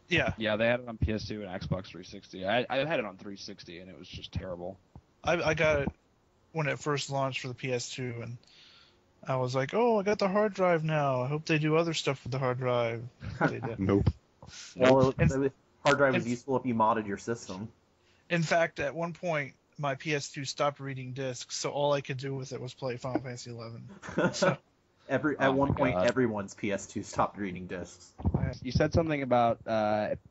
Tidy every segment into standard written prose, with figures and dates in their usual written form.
Yeah, Yeah, they had it on PS2 and Xbox 360. I had it on 360, and it was just terrible. I got it when it first launched for the PS2, and I was like, oh, I got the hard drive now. I hope they do other stuff with the hard drive. They did. Nope. Well, And, the hard drive was and useful if you modded your system. in fact, at one point, my PS2 stopped reading discs, so all I could do with it was play Final Fantasy XI. So, At one point, everyone's PS2 stopped reading discs. You said something about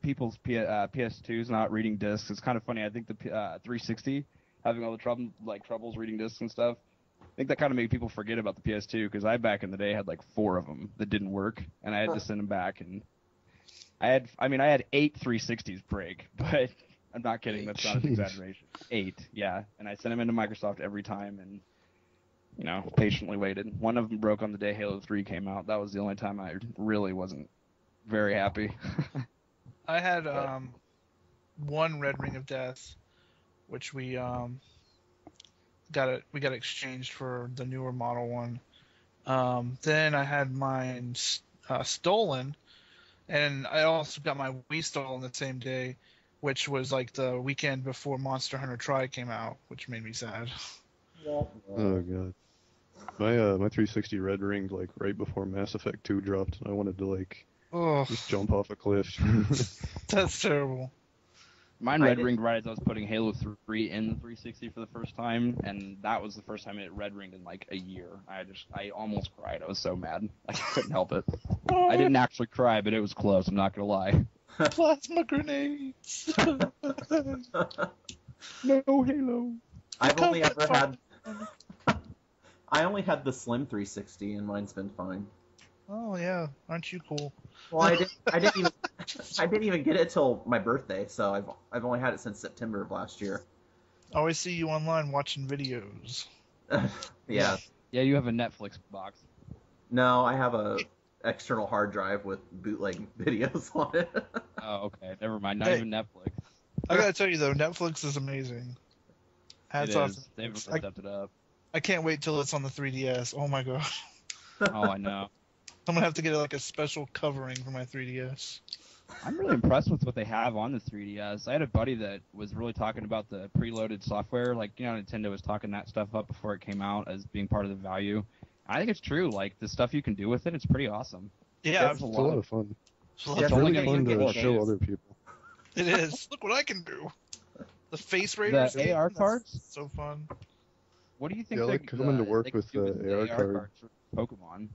people's PS2s not reading discs. It's kind of funny. I think the 360 having all the troubles reading discs and stuff. I think that kind of made people forget about the PS2 because I back in the day had like 4 of them that didn't work, and I had to send them back. And I had 8 360s break, but I'm not kidding. That's not an exaggeration. 8, yeah. And I sent them into Microsoft every time, and patiently waited. One of them broke on the day Halo 3 came out. That was the only time I really wasn't very happy. I had one Red Ring of Death, which we got exchanged for the newer model one. Then I had mine stolen, and I also got my Wii stolen the same day, which was like the weekend before Monster Hunter Tri came out, which made me sad. Oh god. My 360 red ringed like right before Mass Effect 2 dropped, and I wanted to just jump off a cliff. That's terrible. Mine red ringed right as I was putting Halo 3 in the 360 for the first time, and that was the first time it red ringed in like a year. I almost cried. I was so mad. I couldn't help it. I didn't actually cry, but it was close. I'm not gonna lie. Plasma grenades. No Halo. I only had the Slim 360, and mine's been fine. Oh yeah, aren't you cool? Well, I didn't even get it till my birthday, so I've only had it since September of last year. I always see you online watching videos. Yeah. Yeah, you have a Netflix box. No, I have a external hard drive with bootleg videos on it. Oh, okay. Never mind. Not even Netflix. I gotta tell you though, Netflix is amazing. Hats off. They've stepped it up. I can't wait till it's on the 3DS. Oh my god. Oh, I know. I'm gonna have to get like a special covering for my 3DS. I'm really impressed with what they have on the 3DS. I had a buddy that was really talking about the preloaded software. Like, Nintendo was talking that stuff up before it came out as being part of the value. I think it's true. Like, the stuff you can do with it, it's pretty awesome. Yeah, it's a lot of fun. It's really fun to show other people. It is. Look what I can do. The face raiders. The AR cards? So fun. What do you think? Yeah, like coming to work with the AR cards for Pokemon.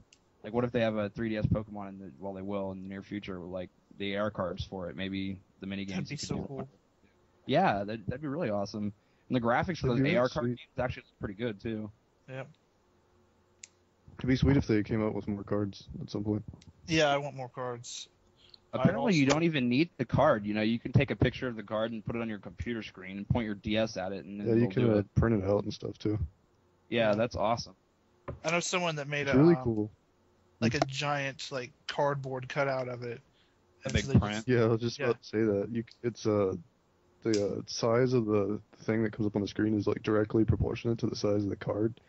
Like, what if they have a 3DS Pokemon they will in the near future, like the AR cards for it? Maybe the mini games. That'd be so cool. Yeah, that'd be really awesome. And the graphics for those AR card games actually look pretty good too. Yep. It'd be sweet if they came out with more cards at some point. Yeah, I want more cards. Apparently, you don't even need the card. You can take a picture of the card and put it on your computer screen and point your DS at it, and yeah, you can print it out and stuff too. Yeah, that's awesome. I know someone that made really cool, like a giant cardboard cutout of it. A big print. Yeah, I was just about to say that. It's the size of the thing that comes up on the screen is like directly proportionate to the size of the card.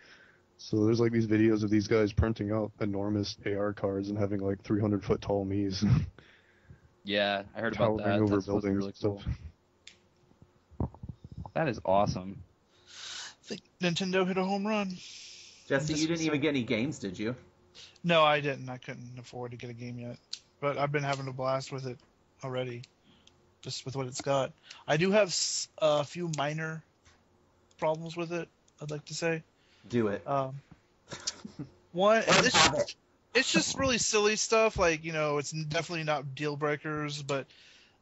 So there's like these videos of these guys printing out enormous AR cards and having like 300-foot tall Miis. Yeah, I heard about that. Over that's buildings really cool. That is awesome. I think Nintendo hit a home run. Jesse, you didn't even get any games, did you? No, I didn't. I couldn't afford to get a game yet. But I've been having a blast with it already, just with what it's got. I do have a few minor problems with it, I'd like to say. Do it. One, it's just really silly stuff. It's definitely not deal breakers, but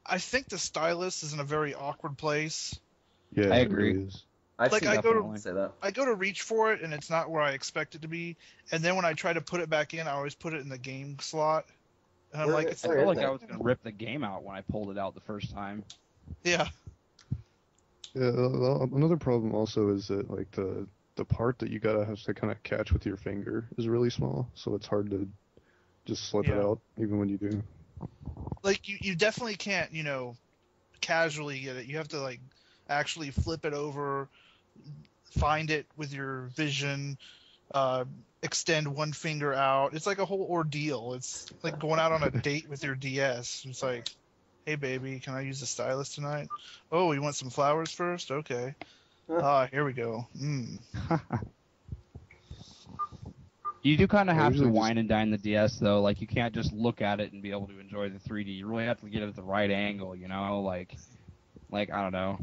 I think the stylus is in a very awkward place. Yeah, I agree. Really is. I go to reach for it, and it's not where I expect it to be. And then when I try to put it back in, I always put it in the game slot. And I'm I felt like I was going to rip the game out when I pulled it out the first time. Yeah. Yeah. Another problem also is that the part that you gotta have to kind of catch with your finger is really small, so it's hard to just slip it out even when you do. Like you definitely can't casually get it. You have to actually flip it over, find it with your vision, extend one finger out. It's like a whole ordeal. It's like going out on a date with your DS. It's like Hey baby, can I use the stylus tonight? Oh, you want some flowers first? Okay. Here we go. You do kind of I have to usually wine and dine the DS though. Like you can't just look at it and be able to enjoy the 3D. You really have to get it at the right angle, you know? Like I don't know.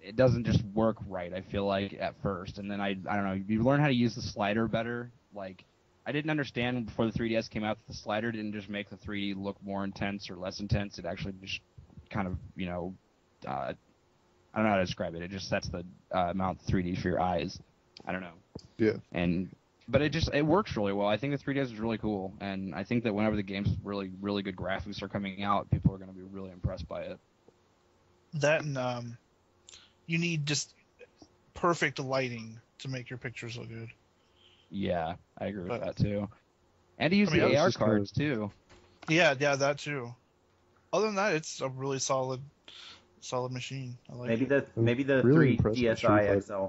It doesn't just work right, I feel like, at first. And then I don't know, you learn how to use the slider better. Like I didn't understand before the 3DS came out that the slider didn't just make the 3D look more intense or less intense. It actually just kind of, I don't know how to describe it. It just sets the amount of 3D for your eyes. I don't know. Yeah. But it works really well. I think the 3DS is really cool, and I think that whenever the games with really, really good graphics are coming out, people are going to be really impressed by it. That and you need just perfect lighting to make your pictures look good. Yeah, I agree with that too. And to use the AR cards too. Yeah, that too. Other than that, it's a really solid machine. I like maybe the really 3DSi XL.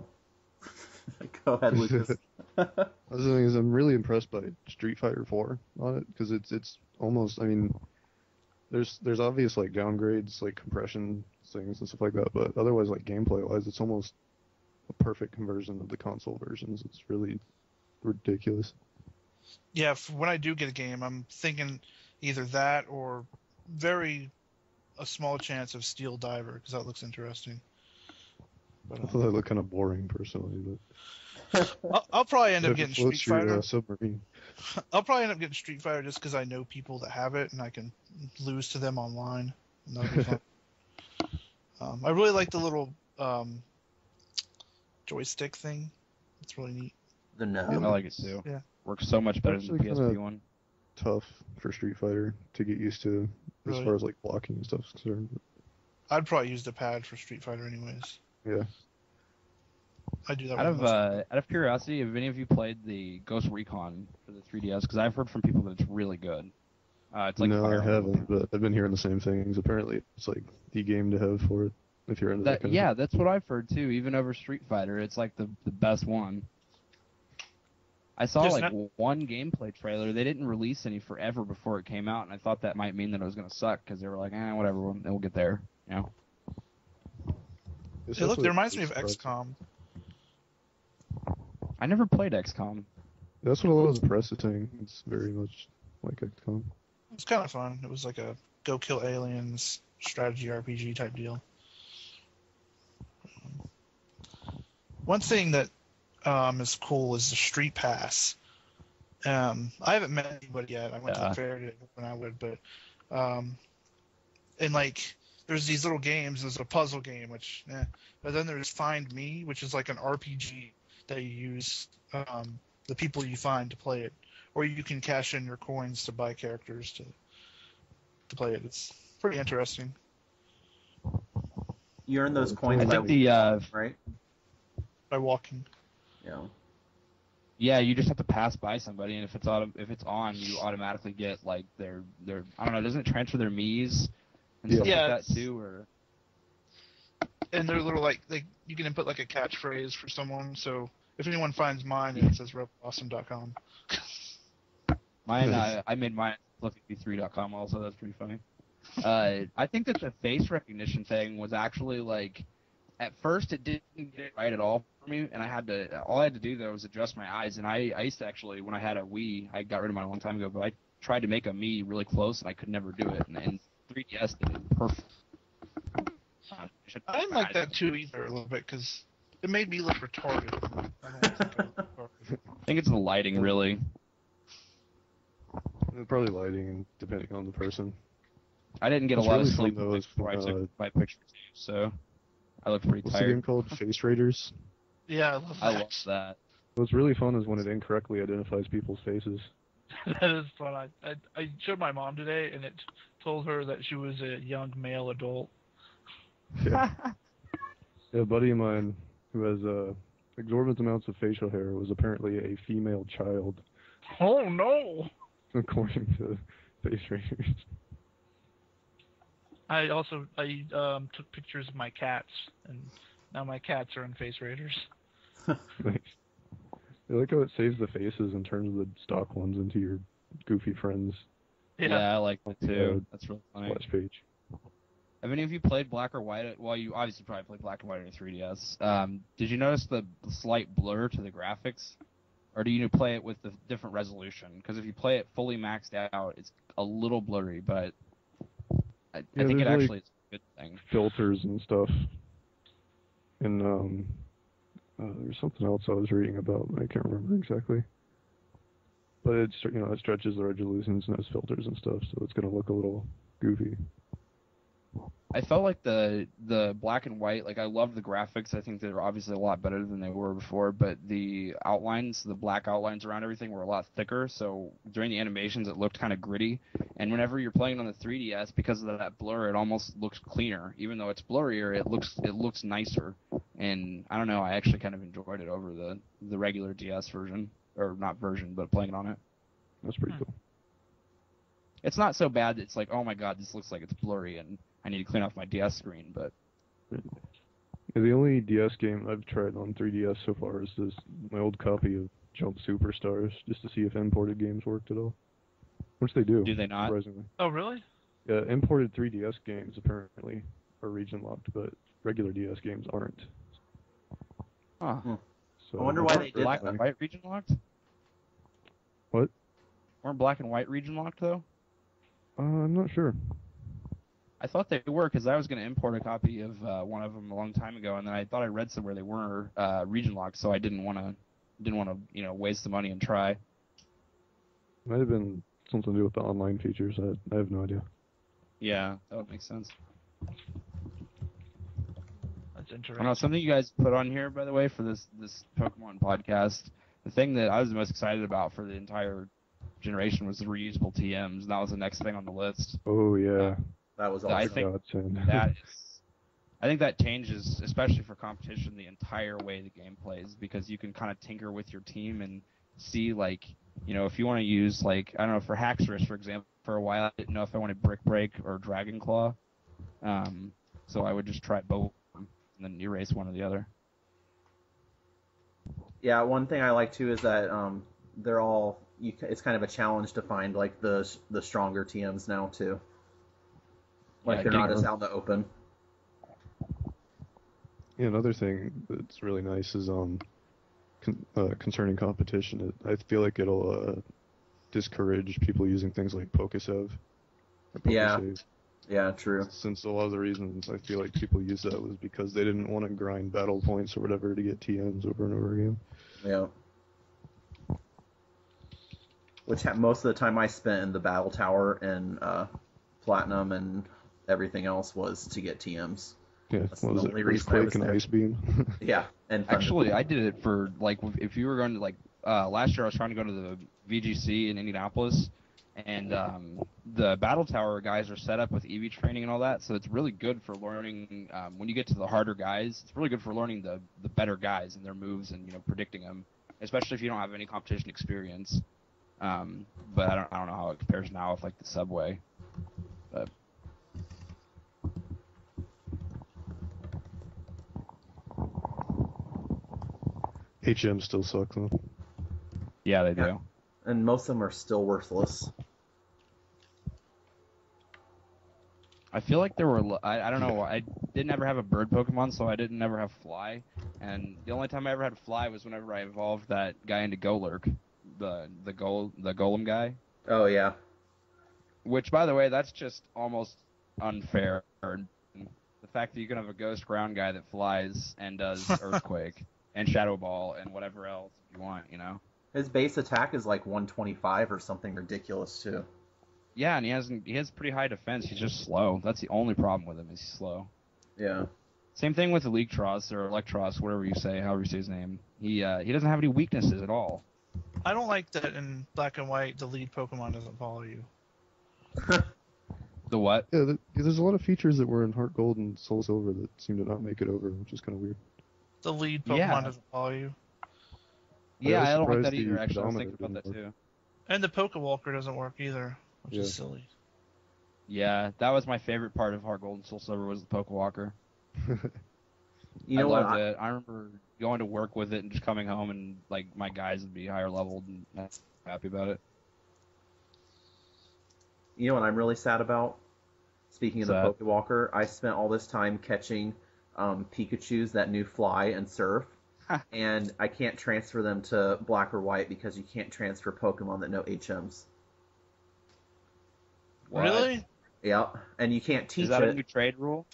Go ahead, Lucas. The thing is, I'm really impressed by Street Fighter 4 on it because it's almost. I mean, there's obvious like downgrades, like compression things and stuff like that, but otherwise, like gameplay wise, it's almost a perfect conversion of the console versions. It's really ridiculous. Yeah, when I do get a game, I'm thinking either that or a small chance of Steel Diver because that looks interesting. But, I thought that looked kind of boring personally, but I'll probably end up getting Street Fighter. Submarine. I'll probably end up getting Street Fighter just because I know people that have it and I can lose to them online. And that'll be fun. I really like the little joystick thing. It's really neat. The no. I like it too. Yeah. Works so much better than the PSP one. Tough for Street Fighter to get used to as far as like blocking and stuff is concerned. I'd probably use the pad for Street Fighter anyways. Yeah. I do that. Out of curiosity, have any of you played the Ghost Recon for the 3DS? Because I've heard from people that it's really good. It's like no, I haven't, but I've been hearing the same things. Apparently, it's like the game to have for it if you're into that kind of thing. That's what I've heard too. Even over Street Fighter, it's like the best one. I saw one gameplay trailer. They didn't release any forever before it came out, and I thought that might mean that it was going to suck because they were like, whatever, we'll get there, you know. Hey, look, it reminds me of XCOM. I never played XCOM. That's what a lot of the press is saying. It's very much like XCOM. It's kind of fun. It was like a go kill aliens strategy RPG type deal. One thing that is cool is the Street Pass. I haven't met anybody yet. I went to the fair today when I would, but and like there's these little games. There's a puzzle game, but then there's Find Me, which is like an RPG that you use the people you find to play it, or you can cash in your coins to buy characters to play it. It's pretty interesting. You earn those coins right? By walking. Yeah. Yeah, you just have to pass by somebody, and if it's on, you automatically get like their I don't know, doesn't it transfer their Mii's and stuff like that too, or? And they're little you can input like a catchphrase for someone. So if anyone finds mine, it says RoboAwesome.com. Mine, I made mine fluffyb3.com also. That's pretty funny. I think that the face recognition thing was actually like, at first it didn't get it right at all for me, and all I had to do though was adjust my eyes. And I used to actually, when I had a Wii, I got rid of mine a long time ago, but I tried to make a Mii really close, and I could never do it. And 3DS did it perfect. I didn't like that too either a little bit because it made me look retarded. I think it's the lighting, really. Probably lighting, and depending on the person. I didn't get a lot of sleep before I took my picture too, so I looked pretty tired. What's the game called? Face Raiders? Yeah, I love that. I love that. What's really fun is when it incorrectly identifies people's faces. That is fun. I showed my mom today, and it told her that she was a young male adult. Yeah. A buddy of mine who has exorbitant amounts of facial hair was apparently a female child. Oh no! According to Face Raiders. I took pictures of my cats, and now my cats are in Face Raiders. Nice. I like how it saves the faces and turns the stock ones into your goofy friends. Yeah, I like that too. That's really funny. Splash page. Have any of you played Black or White? Well, you obviously probably played Black and White on your 3DS. Did you notice the slight blur to the graphics? Or do you play it with the different resolution? Because if you play it fully maxed out, it's a little blurry, but I think it actually is a good thing. Filters and stuff. And there's something else I was reading about, I can't remember exactly. But it stretches the resolutions and has filters and stuff, so it's gonna look a little goofy. I felt like the Black and White, like I love the graphics. I think they're obviously a lot better than they were before, but the outlines, the black outlines around everything were a lot thicker, so during the animations it looked kind of gritty. And whenever you're playing on the 3DS, because of that blur, it almost looks cleaner. Even though it's blurrier, it looks nicer. And I don't know, I actually kind of enjoyed it over the regular DS version, or not version, but playing it on it. That's pretty cool. It's not so bad that it's like, oh my god, this looks like it's blurry and I need to clean off my DS screen, but... Yeah, the only DS game I've tried on 3DS so far is my old copy of Jump Superstars, just to see if imported games worked at all. Which they do. Do they not? Surprisingly. Oh, really? Yeah, imported 3DS games apparently are region locked, but regular DS games aren't. Huh. So, I wonder why they did Black that. and White region locked? What? Weren't Black and White region locked, though? I'm not sure. I thought they were, because I was going to import a copy of one of them a long time ago, and then I thought I read somewhere they were region locked, so I didn't want to waste the money and try. Might have been something to do with the online features. I have no idea. Yeah, that would make sense. That's I interesting. don't know, something you guys put on here, by the way, for this Pokemon podcast, the thing that I was the most excited about for the entire generation was the reusable TMs, and that was the next thing on the list. Oh, yeah. That was I awesome. think I think that changes, especially for competition, the entire way the game plays, because you can kind of tinker with your team and see, like, if you want to use, like, I don't know, for Haxorus, for example, for a while I didn't know if I wanted Brick Break or Dragon Claw, so I would just try both and then erase one or the other. Yeah, one thing I like too is that they're all. It's kind of a challenge to find like the stronger TMs now too. Like Yeah, they're not Giga. just out in the open. Yeah, another thing that's really nice is concerning competition. I feel like it'll discourage people using things like Pokesev or Yeah. Pokesave. Yeah, true. Since a lot of the reasons I feel like people use that was because they didn't want to grind battle points or whatever to get TMs over and over again. Yeah. Which most of the time I spent in the battle tower and Platinum and everything else was to get TMs. Yeah, That's what was the it? only reason I Earthquake was and there. Ice Beam. Yeah, and Thunder. Actually, I did it for, like, if you were going to, like, last year I was trying to go to the VGC in Indianapolis, and the Battle Tower guys are set up with EV training and all that, so it's really good for learning, when you get to the harder guys, it's really good for learning the better guys and their moves and, predicting them, especially if you don't have any competition experience. But I don't know how it compares now with, like, the Subway. But HM still suck though. yeah, they do. Yeah. And most of them are still worthless. I feel like there were, I don't know, I didn't ever have a bird Pokemon, so I didn't ever have Fly, and the only time I ever had Fly was whenever I evolved that guy into Golurk, the Golem guy, Oh yeah. which, by the way, that's just almost unfair. The fact that you can have a ghost ground guy that flies and does Earthquake and Shadow Ball and whatever else you want, His base attack is like 125 or something ridiculous too. Yeah, and he has pretty high defense. He's just slow. That's the only problem with him, is he's slow. Yeah. Same thing with Electros or Electros, whatever you say, however you say his name. He doesn't have any weaknesses at all. I don't like that in Black and White the lead Pokemon doesn't follow you. The what? Yeah, there's a lot of features that were in Heart Gold and Soul Silver that seem to not make it over, which is kind of weird. The lead Pokemon Yeah. doesn't follow you. Yeah, was I don't like surprised that either, the actually. I was Predominant thinking about that didn't too. And the Pokewalker doesn't work either, which Yeah. is silly. Yeah, that was my favorite part of Heart Gold and Soul Silver was the Pokewalker. You know I what? loved it. I remember going to work with it and just coming home and, like, my guys would be higher leveled, and I'm happy about it. You know what I'm really sad about? Speaking of the Pokewalker, I spent all this time catching Pikachus that new fly and surf, and I can't transfer them to Black or White because you can't transfer Pokemon that know HMs. What? Really? Yeah, and you can't teach it. Is that a new trade rule?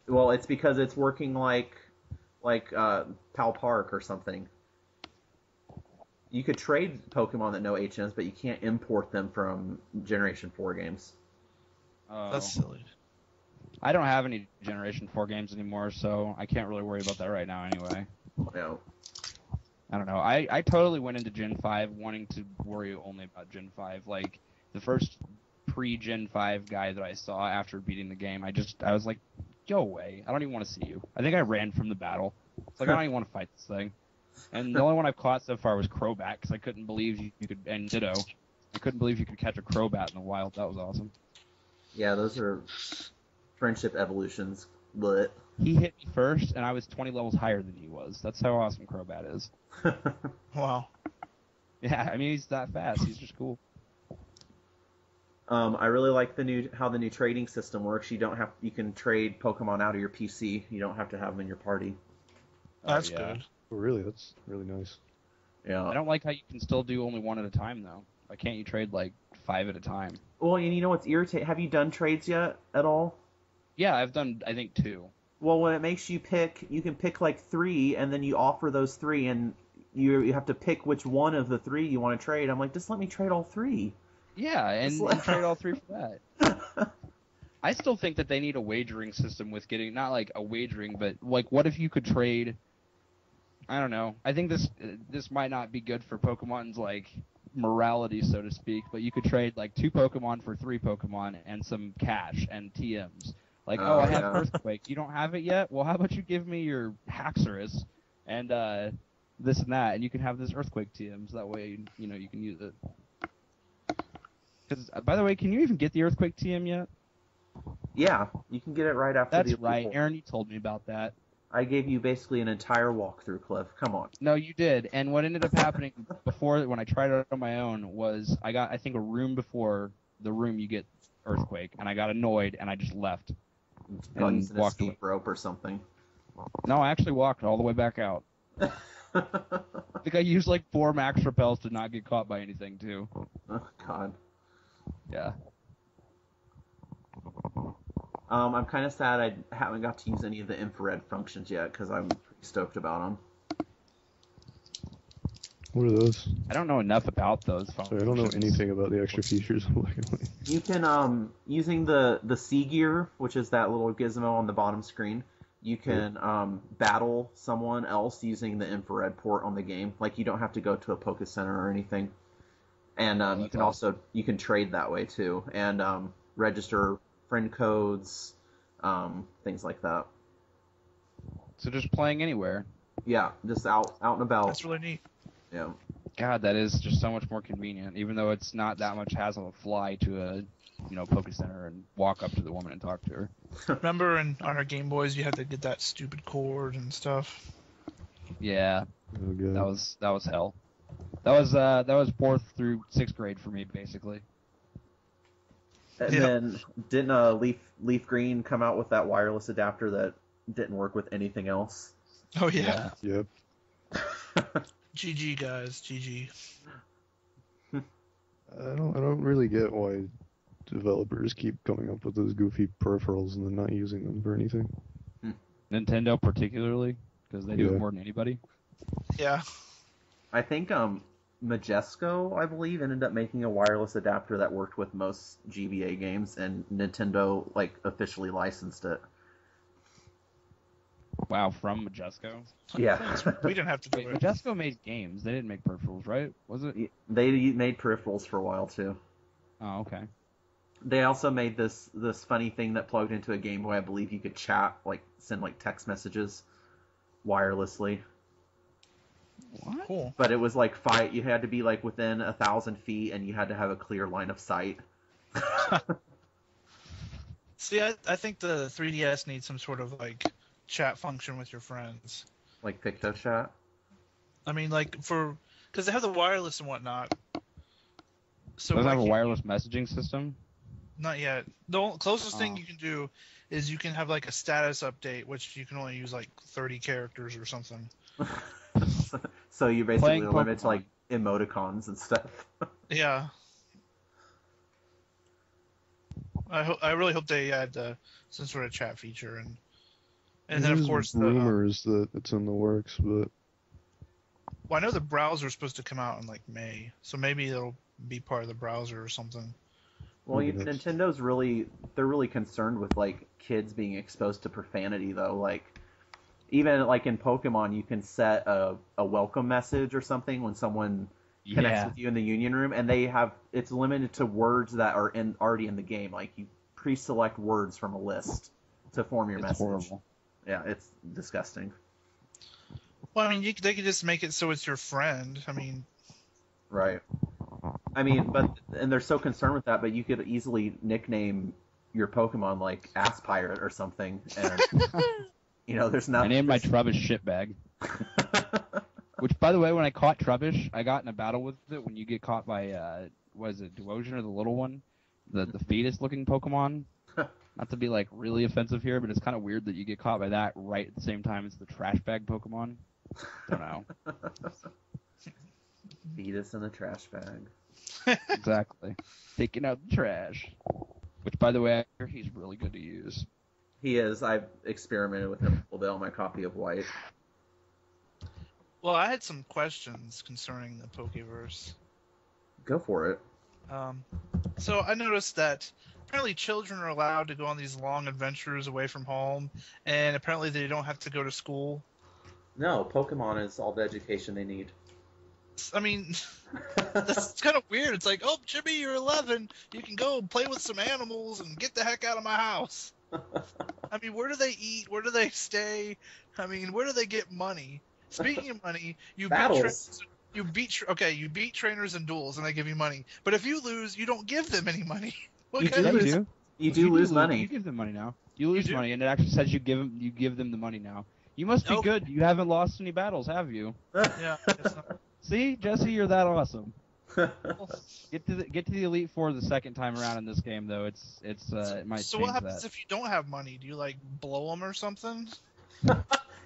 Well, it's because it's working like Pal Park or something. You could trade Pokemon that know HMs, but you can't import them from Generation 4 games. Oh. That's silly. I don't have any Generation 4 games anymore, so I can't really worry about that right now anyway. No. I don't know. I totally went into Gen 5 wanting to worry only about Gen 5. Like, the first pre-Gen 5 guy that I saw after beating the game, I was like, go away. I don't even want to see you. I think I ran from the battle. It's like, I don't even want to fight this thing. And the only one I've caught so far was Crobat, because I couldn't believe you could, and Ditto. I couldn't believe you could catch a Crobat in the wild. That was awesome. Yeah, those are friendship evolutions, but... He hit me first, and I was 20 levels higher than he was. That's how awesome Crobat is. Wow. Yeah, I mean, he's that fast. He's just cool. I really like how the new trading system works. You can trade Pokemon out of your PC. You don't have to have them in your party. That's yeah. good. Oh, really? That's really nice. Yeah. I don't like how you can still do only one at a time, though. Why can't you trade, like, 5 at a time? Well, and you know what's irritating? Have you done trades yet at all? Yeah, I've done, I think, 2. Well, when it makes you can pick like 3, and then you offer those 3, and you have to pick which one of the 3 you want to trade. I'm like, just let me trade all 3. Yeah, and trade all 3 for that. I still think that they need a wagering system with getting, not like a wagering, but like, what if you could trade, I don't know. I think this might not be good for Pokemon's, like, morality, so to speak, but you could trade, like, 2 Pokemon for 3 Pokemon and some cash and TMs. Like, I have Earthquake. You don't have it yet? Well, how about you give me your Haxorus and this and that, and you can have this Earthquake TMs. That way, you know, you can use it. Because, by the way, can you even get the Earthquake TM yet? Yeah, you can get it right after That's the right. Aaron, you told me about that. I gave you basically an entire walkthrough, Cliff. Come on. No, you did. And what ended up happening before, when I tried it on my own, was I got, I think, a room before the room you get Earthquake, and I got annoyed, and I just left. And And walked away. escape rope or something. No, I actually walked all the way back out. I think I used like 4 max repels to not get caught by anything, too. Oh, God. Yeah. I'm kind of sad I haven't got to use any of the infrared functions yet, because I'm pretty stoked about them. What are those? I don't know enough about those functions. Sorry, I don't know anything about the extra features of Black and White. You can, using the C gear, which is that little gizmo on the bottom screen, you can battle someone else using the infrared port on the game. Like, you don't have to go to a Poké Center or anything. And you can awesome. you can trade that way too, and register friend codes, things like that. So just playing anywhere. Yeah, just out and about. That's really neat. Yeah. God, that is just so much more convenient, even though it's not that much hassle to fly to a, Poké Center and walk up to the woman and talk to her. Remember on our Game Boys, you had to get that stupid cord and stuff. Yeah, Oh, God. that was hell. That was 4th through 6th grade for me, basically. And Yeah. then didn't Leaf Green come out with that wireless adapter that didn't work with anything else? Oh yeah. Yep. GG guys, GG. I don't really get why developers keep coming up with those goofy peripherals and then not using them for anything. Nintendo particularly, because they do Yeah. it more than anybody. Yeah. I think Majesco, I believe, ended up making a wireless adapter that worked with most GBA games, and Nintendo officially licensed it. Wow, from Majesco. Yeah. We didn't have to do Wait, it. Majesco made games. They didn't make peripherals, right? Was it? They made peripherals for a while too. Oh, okay. They also made this funny thing that plugged into a Game Boy. I believe you could chat, send text messages wirelessly. What? Cool. But it was you had to be within 1,000 feet, and you had to have a clear line of sight. See, I think the 3DS needs some sort of chat function with your friends. Like PictoChat. I mean, because they have the wireless and whatnot. So Doesn't have a you- wireless messaging system? Not yet. The closest thing Oh. you can do is you can have like a status update, which you can only use like 30 characters or something. So you basically Playing limit to Pokemon. like emoticons and stuff. Yeah. I really hope they add some sort of chat feature and then of There's course the rumors that it's in the works, but well, I know the browser is supposed to come out in like May, so maybe it'll be part of the browser or something. Well, Maybe that's- Nintendo's they're really concerned with like kids being exposed to profanity though. Like even like in Pokemon, you can set a welcome message or something when someone connects Yeah. with you in the Union Room, and it's limited to words that are already in the game. Like you pre-select words from a list to form your It's message. horrible. Yeah, it's disgusting. Well, I mean, they could just make it so it's your friend. I mean, Right. I mean, and they're so concerned with that, but you could easily nickname your Pokemon like Ass Pirate or something, and there's I not. named my Trubbish shitbag. Which, by the way, when I caught Trubbish, I got in a battle with it. When you get caught by, what is it, Duosion or the little one, the fetus-looking Pokemon. Not to be like really offensive here, but it's kind of weird that you get caught by that right at the same time as the trash bag Pokemon. Don't know. Fetus in the trash bag. Exactly. Taking out the trash. Which, by the way, I hear he's really good to use. He is. I've experimented with him a little bit on my copy of White. well, I had some questions concerning the Pokeverse. Go for it. So I noticed that apparently children are allowed to go on these long adventures away from home, and apparently they don't have to go to school. No, Pokemon is all the education they need. I mean, that's kind of weird. It's like, oh, Jimmy, you're 11. You can go play with some animals and get the heck out of my house. I mean, where do they eat? Where do they stay? I mean, where do they get money? Speaking of money, you Battles. beat trainers in duels and they give you money. But if you lose, you don't give them any money. What You kind do of- lose- do. You do lose You money. give them money now. You lose do? money, and it actually says you give them the money now. You must be Nope. good. You haven't lost any battles, have you? Yeah. It's not, See, Jesse, you're that awesome. Get to the Elite Four the second time around in this game, though. It might so change what happens that. if you don't have money? Do you like blow them or something?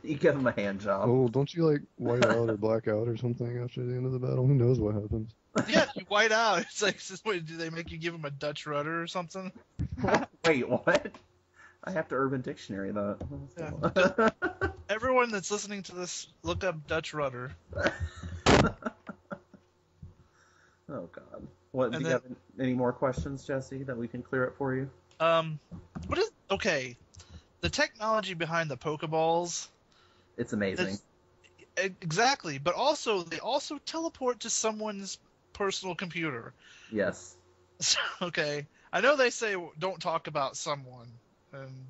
You give them a hand job. oh, don't you like white out or black out or something after the end of the battle? Who knows what happens? Yeah, you white out. It's like, wait, do they make you give them a Dutch rudder or something? Wait, what? I have to Urban Dictionary that. Yeah. Everyone that's listening to this, look up Dutch rudder. Oh God. What? And Do you have any more questions, Jesse, that we can clear up for you? Okay, the technology behind the Pokeballs. It's amazing. It's- Exactly, but also they also teleport to someone's personal computer. Yes. So, okay, I know they say don't talk about someone,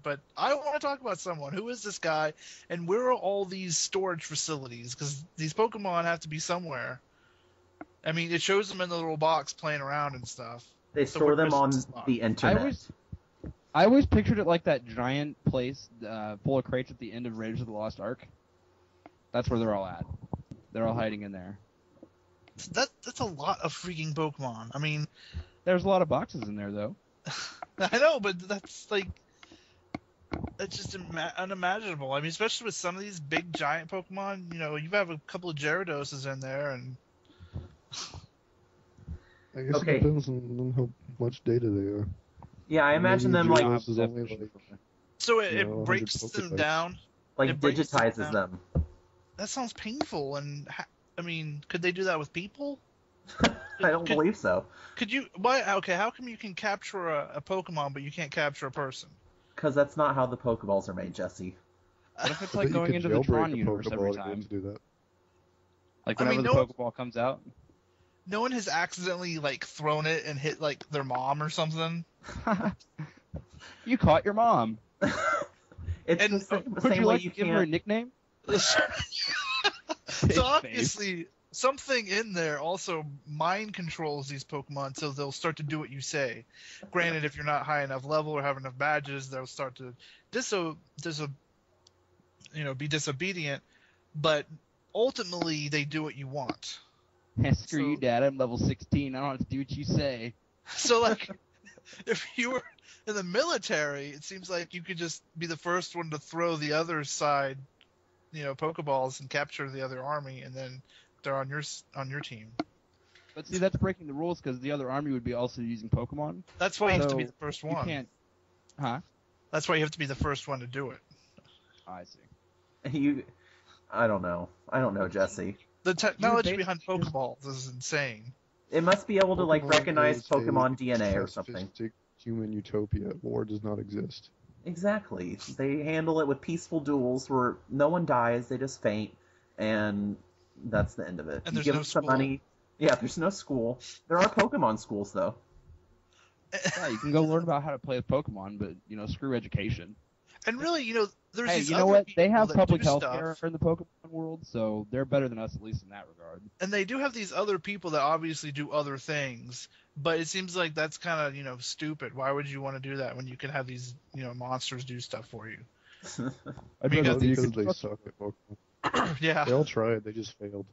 but I want to talk about someone. Who is this guy, and where are all these storage facilities? Because these Pokemon have to be somewhere. I mean, it shows them in the little box playing around and stuff. They So store where them is on this spot? the I internet. always pictured it like that giant place full of crates at the end of Raiders of the Lost Ark. That's where they're all at. They're all hiding in there. That's a lot of freaking Pokemon. I mean, There's a lot of boxes in there, though. I know, but that's just unimaginable. I mean, especially with some of these big giant Pokemon. You have a couple of Gyarados in there, and I guess Okay. it depends on how much data they are. Yeah, I imagine Maybe them Gyarados like is only like so it, You know, it 100 breaks them Pokedex. down. it breaks them digitizes down. them. That sounds painful. And I mean, could they do that with people? I don't Could- believe so. Could you? Why? Okay, how come you can capture a Pokemon but you can't capture a person? Because that's not how the Pokeballs are made, Jesse. What if it's I like bet you going could into the jailbreak Tron a universe Pokeball every to be able time? to do that. Like I mean, whenever no- the Pokeball comes out? No one has accidentally thrown it and hit their mom or something. You caught your mom. It's And the same, Would same you way like you to give her a can't. nickname? So obviously, something in there also mind controls these Pokemon, so they'll start to do what you say. Granted, if you're not high enough level or have enough badges, they'll start to be disobedient. But ultimately, they do what you want. Screw So- you, Dad. I'm level 16. I don't have to do what you say. So if you were in the military, it seems like you could just be the first one to throw the other side, Pokeballs and capture the other army, and then they're on your team. But see, that's breaking the rules because the other army would be also using Pokemon. That's why you have to be the first You one. can't. Huh? That's why you have to be the first one to do it. I see. I don't know, Jesse. The technology behind Pokeballs is insane. It must be able to recognize is Pokemon a DNA or something. fascistic human utopia. War does not exist. Exactly. They handle it with peaceful duels where no one dies, they just faint, and that's the end of it. And you there's give no them some school. money. Yeah, there's no school. There are Pokemon schools though. Yeah, you can go learn about how to play with Pokemon, but screw education. And really, there's Hey, these you know other what? people They have that public do health stuff, care in the Pokemon world, so they're better than us, at least in that regard. and they do have these other people that obviously do other things, but it seems like that's kind of stupid. Why would you want to do that when you can have these monsters do stuff for you? I'd Because rather these- because they suck at Pokemon. Yeah. They all tried, they just failed.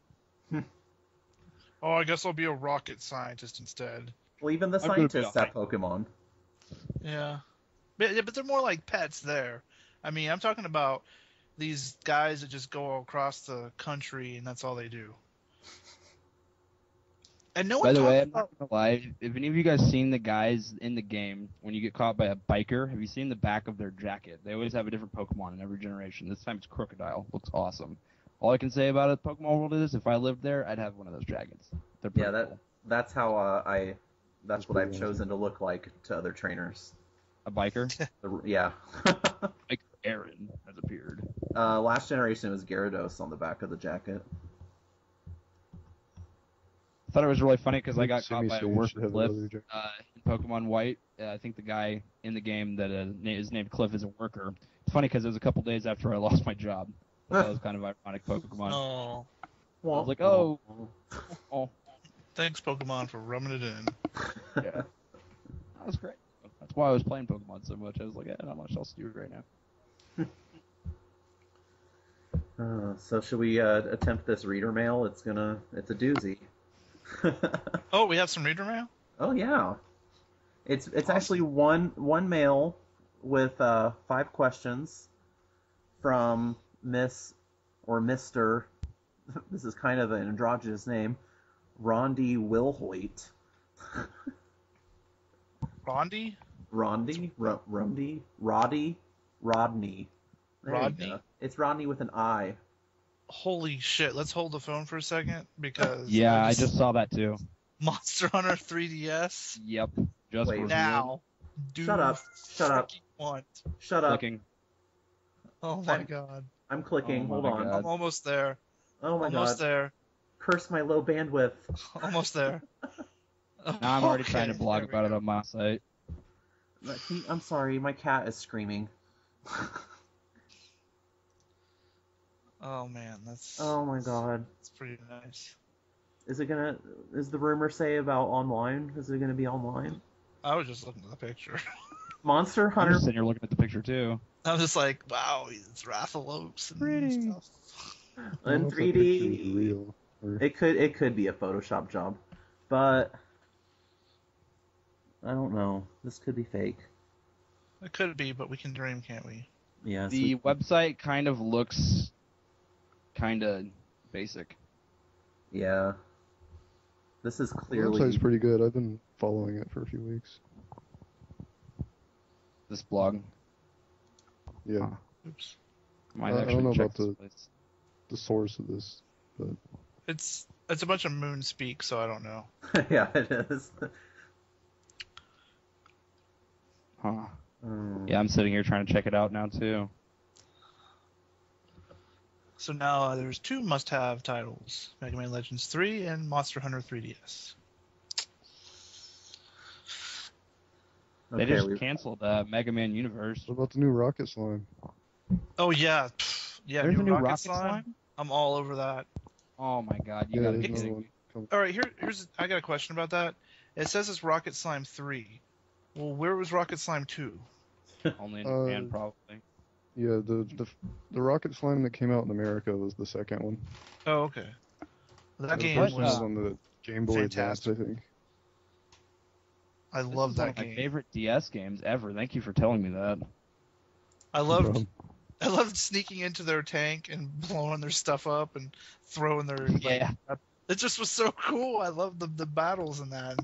Oh, I guess I'll be a rocket scientist instead. Well, even the I'm gonna be scientists have Pokemon. Yeah. But they're more like pets there. I mean, I'm talking about these guys that just go across the country and that's all they do. And no one By the talks way, I'm about... not gonna lie. If any of you guys seen the guys in the game when you get caught by a biker, have you seen the back of their jacket? They always have a different Pokemon in every generation. This time it's Crocodile. Looks awesome. All I can say about it, Pokemon World is, if I lived there, I'd have one of those jackets. They're pretty cool. That's how that's what I've chosen to look like to other trainers. A biker? Yeah. Like Aaron has appeared. Last generation was Gyarados on the back of the jacket. I thought it was really funny because I got Simi caught by a Sage worker should have Cliff another jacket. in Pokemon White. I think the guy in the game that is named Cliff is a worker. It's funny because it was a couple days after I lost my job. That was kind of ironic Pokemon. Oh, I was like, oh. thanks, Pokemon, for rubbing it in. Yeah. That was great. That's why I was playing Pokemon so much. I was like, not much else to do right now. So should we attempt this reader mail? It's a doozy. Oh, we have some reader mail? Oh yeah. It's Awesome. actually one mail with 5 questions from Miss or Mr. This is kind of an androgynous name, Rondi Wilhoit. Rondi? Rodney. There Rodney? you go. It's Rodney with an I. Holy shit, let's hold the phone for a second, because... Yeah, I just saw that too. Monster Hunter 3DS? Yep. Just Wait, revealed. Now. Do Shut up. Shut up. freaking want. Shut up. Clicking. Oh my god. I'm clicking. Oh Hold my on. God. I'm almost there. Oh my Almost god. there. Curse my low bandwidth. Almost there. Now I'm already Okay, trying to blog there we about it go. on my site. I'm sorry, my cat is screaming. Oh man, that's Oh my god. that's pretty nice. Is the rumor say about online? Is it gonna be online? I was just looking at the picture. Monster I'm Hunter. just sitting here looking at the picture too. I was just like, wow, it's Rathalos and Pretty. stuff. I don't In know if that picture is 3D. real. Or... It could be a Photoshop job, but I don't know. This could be fake. It could be, but we can dream, can't we? Yes. The website kind of looks kind of basic. Yeah. This is The clearly. website's pretty good. I've been following it for a few weeks. This blog. Yeah. Huh. Oops. Might I actually don't know check about this the- place. The source of this, but It's a bunch of moon speak, so I don't know. Yeah, it is. Huh. Mm. Yeah, I'm sitting here trying to check it out now too. So now there's 2 must-have titles: Mega Man Legends 3 and Monster Hunter 3DS. They Okay, just canceled Mega Man Universe. what about the new Rocket Slime? Oh yeah, yeah. There's a new Rocket Rocket Slime? Slime? I'm all over that. Oh my god, you Yeah, gotta there's be another kidding one me. coming. All right, here's I got a question about that. It says it's Rocket Slime 3. Well, where was Rocket Slime 2? Only in Japan, Uh, probably. Yeah, the Rocket Slime that came out in America was the second one. Oh, okay. That The game first one was was on the Game Boy Advance, fantastic. I think. I This love is one that of my game. favorite DS games ever. Thank you for telling me that. I No loved problem. I loved sneaking into their tank and blowing their stuff up and throwing their Yeah. It just was so cool. I loved the battles in that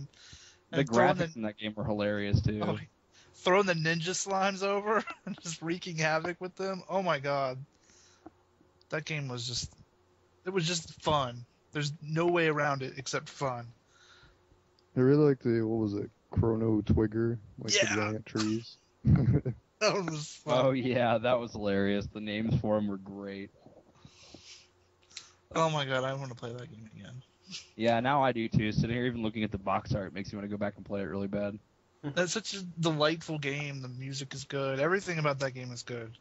The and throwing graphics in that game were hilarious too. oh, throwing the ninja slimes over and just wreaking havoc with them. Oh my god, that game was just fun. There's no way around it except fun. I really like the, what was it, Chrono Twigger, like the Yeah. giant trees. That was fun. Oh yeah, that was hilarious. The names for them were great. Oh my god, I want to play that game again. Yeah, now I do too. Sitting here even looking at the box art makes me want to go back and play it really bad. That's such a delightful game. The music is good. Everything about that game is good.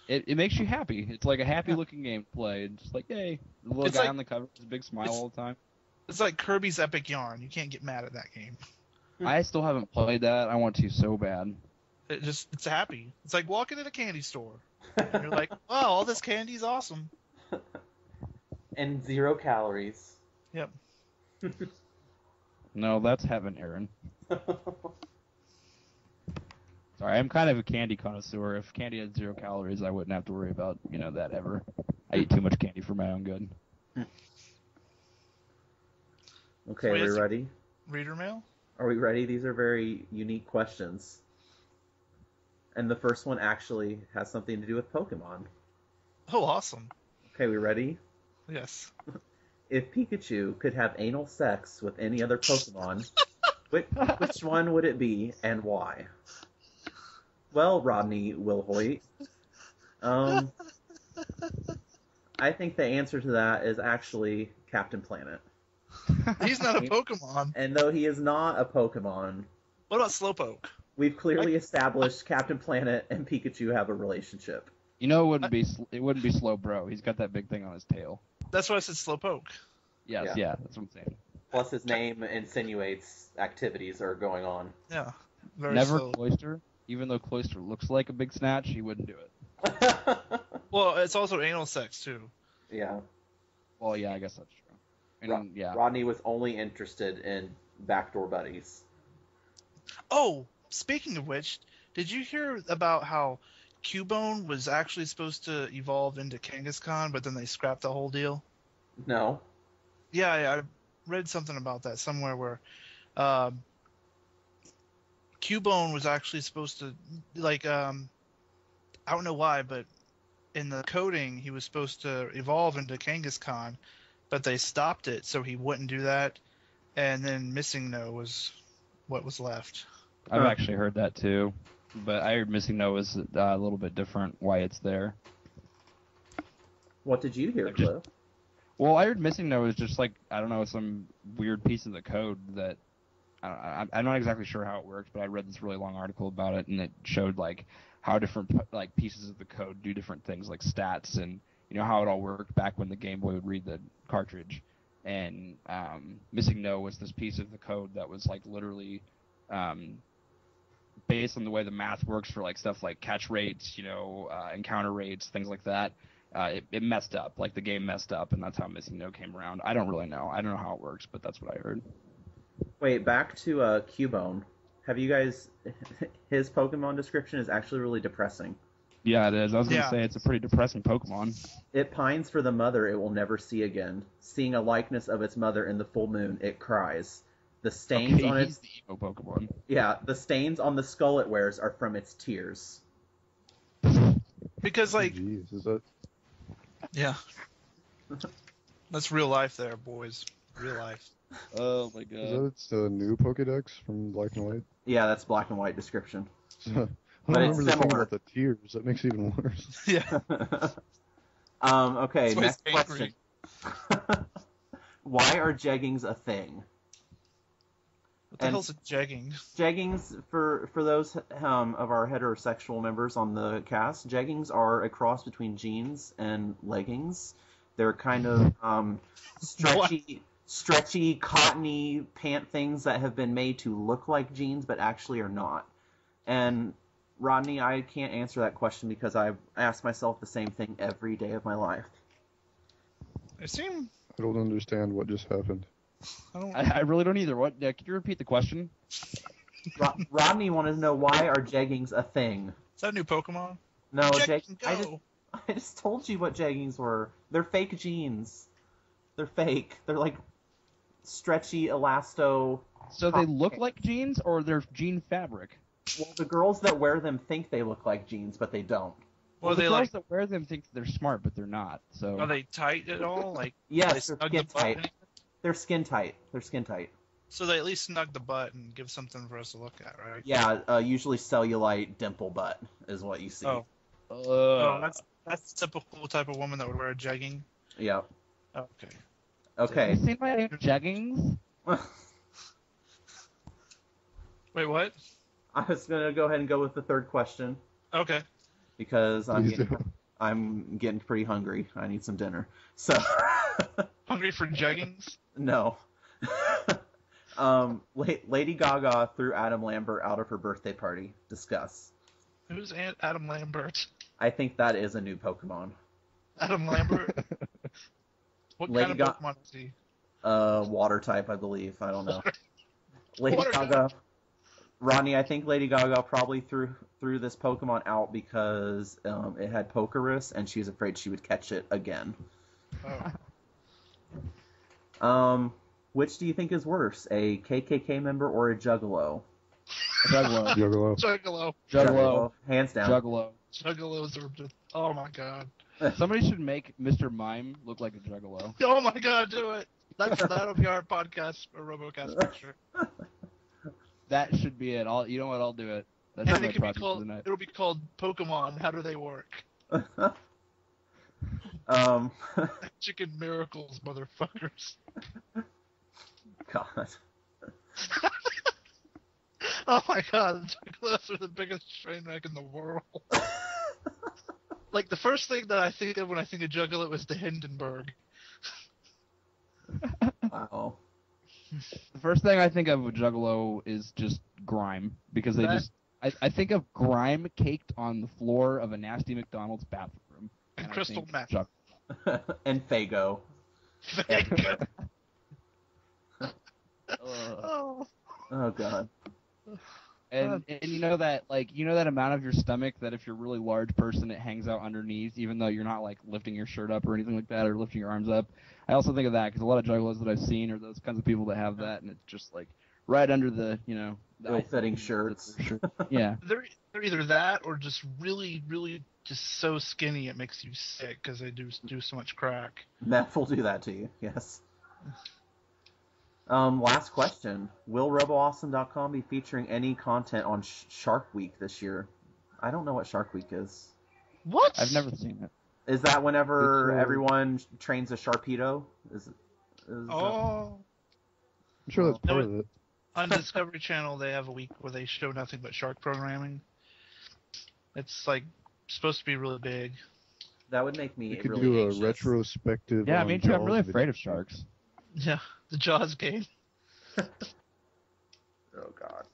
It makes you happy. It's like a happy looking game to play. And just like, yay. The little It's guy like- on the cover with his big smile all the time. It's like Kirby's Epic Yarn. You can't get mad at that game. I still haven't played that. I want to so bad. It's happy. It's like walking in a candy store. And you're like, wow, all this candy's awesome. And 0 calories. Yep. No, that's heaven, Aaron. Sorry, I'm kind of a candy connoisseur. If candy had 0 calories, I wouldn't have to worry about, that ever. I eat too much candy for my own good. Okay, So are we is- ready? Reader mail? Are we ready? These are very unique questions. And the first one actually has something to do with Pokemon. Oh, awesome. Okay, we ready? Yes. If Pikachu could have anal sex with any other Pokemon, which one would it be and why? Well, Rodney Wilhoit, I think the answer to that is actually Captain Planet. He's not a Pokemon. And though he is not a Pokemon, What about Slowpoke? we've clearly established Captain Planet and Pikachu have a relationship. It wouldn't be Slowbro. He's got that big thing on his tail. That's why I said Slowpoke. Yes, Yeah. yeah, that's what I'm saying. Plus, his name insinuates activities are going on. Yeah. Very Never slow. Cloyster. Even though Cloyster looks like a big snatch, he wouldn't do it. Well, it's also anal sex, too. Yeah. Well, yeah, I guess that's true. And, yeah. Rodney was only interested in backdoor buddies. Oh, speaking of which, did you hear about how Cubone was actually supposed to evolve into Kangaskhan, but then they scrapped the whole deal? No. Yeah, I read something about that somewhere where Cubone was actually supposed to, I don't know why, but in the coding, he was supposed to evolve into Kangaskhan, but they stopped it so he wouldn't do that, and then Missing No was what was left. I've actually heard that too. But I heard Missing No is a little bit different why it's there. What did you hear, Cliff? Well, I heard Missing No is just like, I don't know, some weird piece of the code that I'm not exactly sure how it works, but I read this really long article about it, and it showed like how different like pieces of the code do different things, like stats, and how it all worked back when the Game Boy would read the cartridge. And Missing No was this piece of the code that was like literally based on the way the math works for like stuff like catch rates, encounter rates, things like that. It messed up, like the game messed up, and that's how Missing No came around. I don't really know. I don't know how it works, but that's what I heard. Wait, back to Cubone. Have you guys... His Pokemon description is actually really depressing. Yeah, it is. I was going to Yeah. say it's a pretty depressing Pokemon. It pines for the mother it will never see again. Seeing a likeness of its mother in the full moon, it cries. The stains on he's its... the emo Pokemon. Yeah, the stains on the skull it wears are from its tears. Because, Jeez, is that? yeah. That's real life there, boys. Real life. Oh my Is that its new Pokédex from Black and White? Yeah, that's black and white description. I don't But it's remember the thing similar. about the tears. That makes it even worse. Yeah. Okay, That's why next he's question. Why are jeggings a thing? What the And- hell's a jegging? Jeggings, for those of our heterosexual members on the cast, jeggings are a cross between jeans and leggings. They're kind of stretchy, cottony pant things that have been made to look like jeans, but actually are not. And Rodney, I can't answer that question because I ask myself the same thing every day of my life. They seem. I don't understand what just happened. I don't. I really don't either. What? Could you repeat the question? Rodney wanted to know, why are jeggings a thing? Is that a new Pokemon? No, Jeggings, go! I just told you what jeggings were. They're fake jeans. They're fake. They're like stretchy elasto. So they look like jeans, or they're jean fabric? Well, the girls that wear them think they look like jeans, but they don't. Well, the they girls that wear them think they're smart, but they're not. So are they tight at all? Like yes, they they're snug skin the butt tight. in it? They're skin tight. They're skin tight. So they at least snug the butt and give something for us to look at, right? Yeah, usually cellulite dimple butt is what you see. Oh, that's the typical type of woman that would wear a jegging. Yeah. Okay. Okay. Have you seen my jeggings? Wait, what? I was gonna go ahead and go with the third question. Okay. Because I'm getting pretty hungry. I need some dinner. So. Hungry for jeggings? No. Lady Gaga threw Adam Lambert out of her birthday party. Discuss. Who's Adam Lambert? I think that is a new Pokemon. Adam Lambert? What kind of Pokemon is he? Water type, I believe. I don't know. Lady Gaga. Ronnie, I think Lady Gaga probably threw this Pokemon out because it had Pokerus, and she was afraid she would catch it again. Oh. Which do you think is worse, a KKK member or a Juggalo? Juggalo. Hands down. Juggalos are just... Oh, my God. Somebody should make Mr. Mime look like a Juggalo. Oh, my God, do it. That'll be our podcast or RoboCast picture. That should be it. You know what? I'll do it. And it could be called, it'll be called Pokemon. How do they work? Chicken miracles, motherfuckers. God. Oh my God, Juggalos are the biggest train wreck in the world. Like, the first thing that I think of when I think of Juggalo is the Hindenburg. Wow. The first thing I think of with Juggalo is just grime, because they I think of grime caked on the floor of a nasty McDonald's bathroom. And crystal meth. And Fago. Fago. Oh God. And you know that amount of your stomach that if you're a really large person it hangs out underneath, even though you're not like lifting your shirt up or anything like that or lifting your arms up. I also think of that because a lot of juggalos that I've seen are those kinds of people that have that, and it's just like right under the ill-fitting shirts. Yeah. They're either that or just really, really just so skinny it makes you sick because they do so much crack. Meth will do that to you. Yes. Last question. Will RoboAwesome.com be featuring any content on Shark Week this year? I don't know what Shark Week is. What? I've never seen it. Is that whenever everyone trains a Sharpedo? Oh. I'm sure that's part of it. On Discovery Channel, they have a week where they show nothing but shark programming. It's like supposed to be really big. That would make me You could really do anxious. a retrospective. Yeah, me too. I'm really afraid of sharks. Yeah, the Jaws game. Oh God.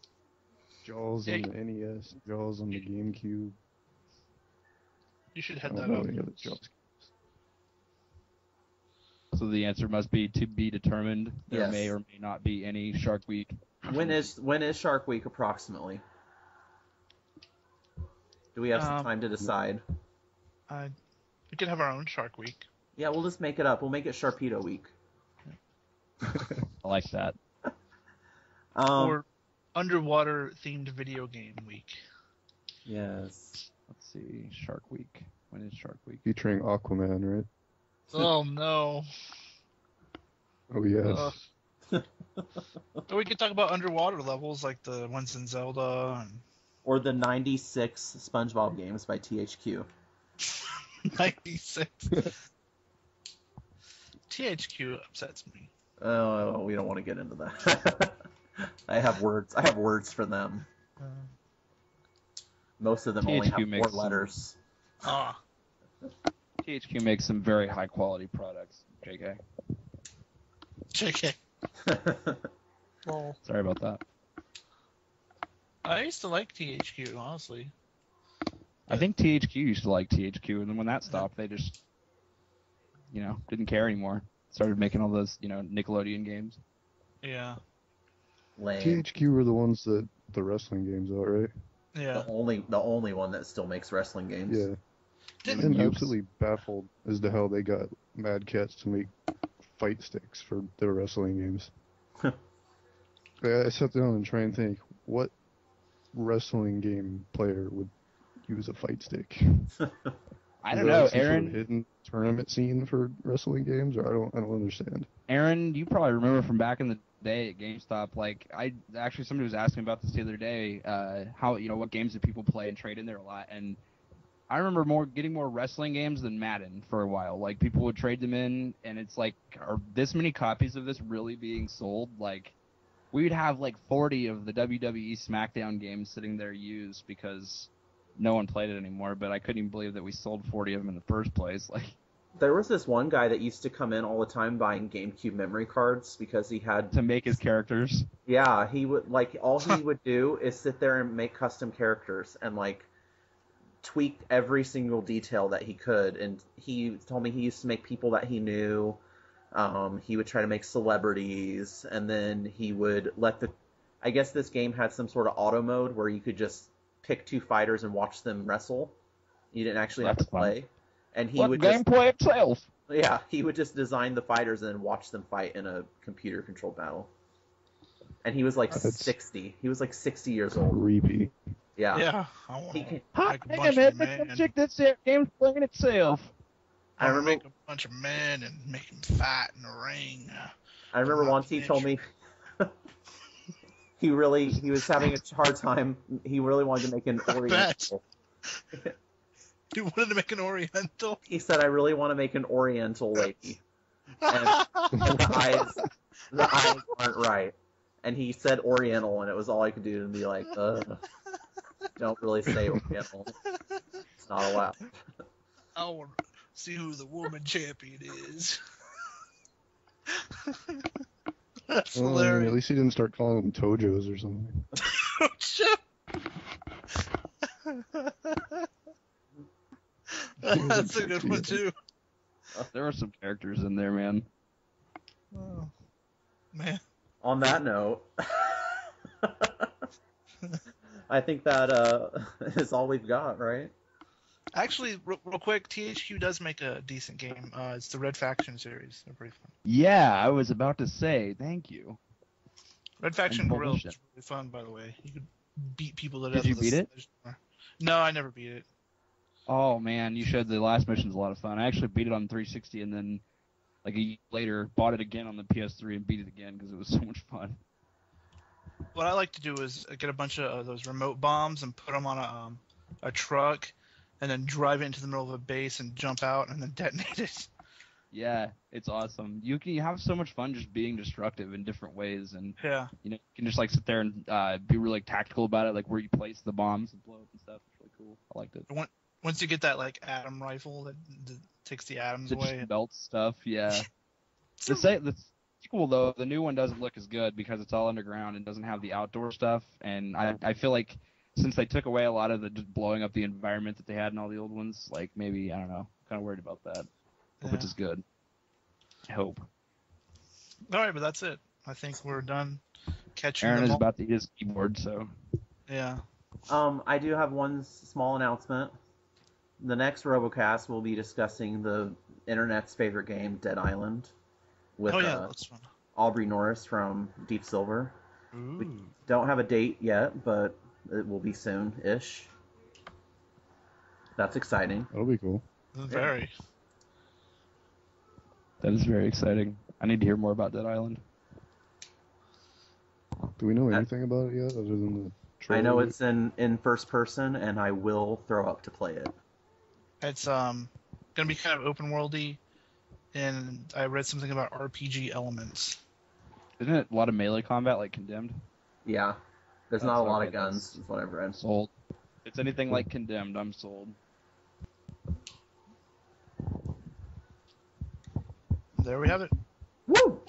Jaws on the NES, Jaws on the GameCube. You should I head don't that know up. any other Jaws. So the answer must be to be determined. There Yes. may or may not be any Shark Week. When is Shark Week approximately? Do we have some time to decide? We could have our own Shark Week. Yeah, we'll just make it up. We'll make it Sharpedo Week. I like that. Or underwater themed video game week. Yes. Let's see. Shark Week. When is Shark Week? Featuring Aquaman, right? Oh no. Oh yes. Or we could talk about underwater levels like the ones in Zelda and Or the 96 SpongeBob games by THQ. 96. THQ upsets me. Oh, we don't want to get into that. I have words for them. Most of them only THQ have 4 letters. THQ makes some very high quality products. JK. Well, Sorry about that. I used to like THQ, honestly. I think THQ used to like THQ, and then when that stopped, they just, didn't care anymore. Started making all those, Nickelodeon games. Yeah. Lame. THQ were the ones that the wrestling games out, right? Yeah. The only one that still makes wrestling games. Yeah. Didn't I'm absolutely baffled as to how they got Mad Cats to make fight sticks for their wrestling games. I sat down and tried and think, what wrestling game player would use a fight stick? I Is don't there, know, like, some Aaron. sort of hidden tournament scene for wrestling games, or I don't understand. Aaron, you probably remember from back in the day at GameStop. Like, somebody was asking about this the other day. How what games do people play and trade in there a lot? And I remember getting more wrestling games than Madden for a while. Like, people would trade them in, and it's like, are this many copies of this really being sold? Like, we'd have like 40 of the WWE SmackDown games sitting there used because no one played it anymore. But I couldn't even believe that we sold 40 of them in the first place. Like, There was this one guy that used to come in all the time buying GameCube memory cards because he had to make his characters. Yeah, he would all he would do is sit there and make custom characters and like tweak every single detail that he could. And he told me he used to make people that he knew. He would try to make celebrities, and then he would I guess this game had some sort of auto mode where you could just pick two fighters and watch them wrestle. You didn't actually have to play. And he would gameplay itself. Yeah, he would just design the fighters and then watch them fight in a computer-controlled battle. And he was like 60. He was like 60 years old. Creepy. Yeah. Yeah. I want to Hot make a damn bunch it! of Let's men. check this game's playing itself. I remember- make a bunch of men and make them fight in the ring. I remember I'm not once he told me he was having a hard time. He really wanted to make an Oriental. You wanted to make an Oriental? He said, "I really want to make an Oriental lady." And the eyes aren't right. And he said Oriental, and it was all I could do to be like, don't really say Oriental. It's not allowed. I want to see who the woman champion is. That's Well, hilarious. at least he didn't start calling them Tojos or something. That's a good one too. There are some characters in there, man. Oh, man. On that note, I think that is all we've got, right? Actually, real quick, THQ does make a decent game. It's the Red Faction series. They're pretty fun. Yeah, I was about to say thank you. Red Faction And Guerrilla is Bullshit. really fun, by the way. You could beat people to death. Did you with beat it? sledgehammer. No, I never beat it. Oh man, you showed the last mission's a lot of fun. I actually beat it on 360 and then like a year later bought it again on the PS3 and beat it again because it was so much fun. What I like to do is get a bunch of those remote bombs and put them on a truck, and then drive it into the middle of a base and jump out and then detonate it. Yeah, it's awesome. You have so much fun just being destructive in different ways, and Yeah. you can just like sit there and be really tactical about it, like where you place the bombs and blow up and stuff. It's really cool. I liked it. Once you get that like atom rifle that takes the atoms It away. just melts stuff. Yeah. The sequel though, the new one doesn't look as good because it's all underground and doesn't have the outdoor stuff. And I feel like since they took away a lot of the just blowing up the environment that they had in all the old ones, like maybe I don't know, kind of worried about that. Hope it's as good. I hope. All right, but that's it. I think we're done catching Aaron them is all. about to eat his keyboard, so. Yeah. I do have one small announcement. The next RoboCast will be discussing the internet's favorite game, Dead Island, with That's fun. Aubrey Norris from Deep Silver. Ooh. We don't have a date yet, but it will be soon-ish. That's exciting. That'll be cool. Very. That is very exciting. I need to hear more about Dead Island. Do we know anything about it yet, other than the trailer? I know it's in first person, and I will throw up to play it. It's gonna be kind of open worldy, and I read something about RPG elements. Isn't it a lot of melee combat like Condemned? Yeah. There's not a That's lot okay, of guns, that's- is what I've read. Sold. If it's anything like Condemned, I'm sold. There we have it. Woo!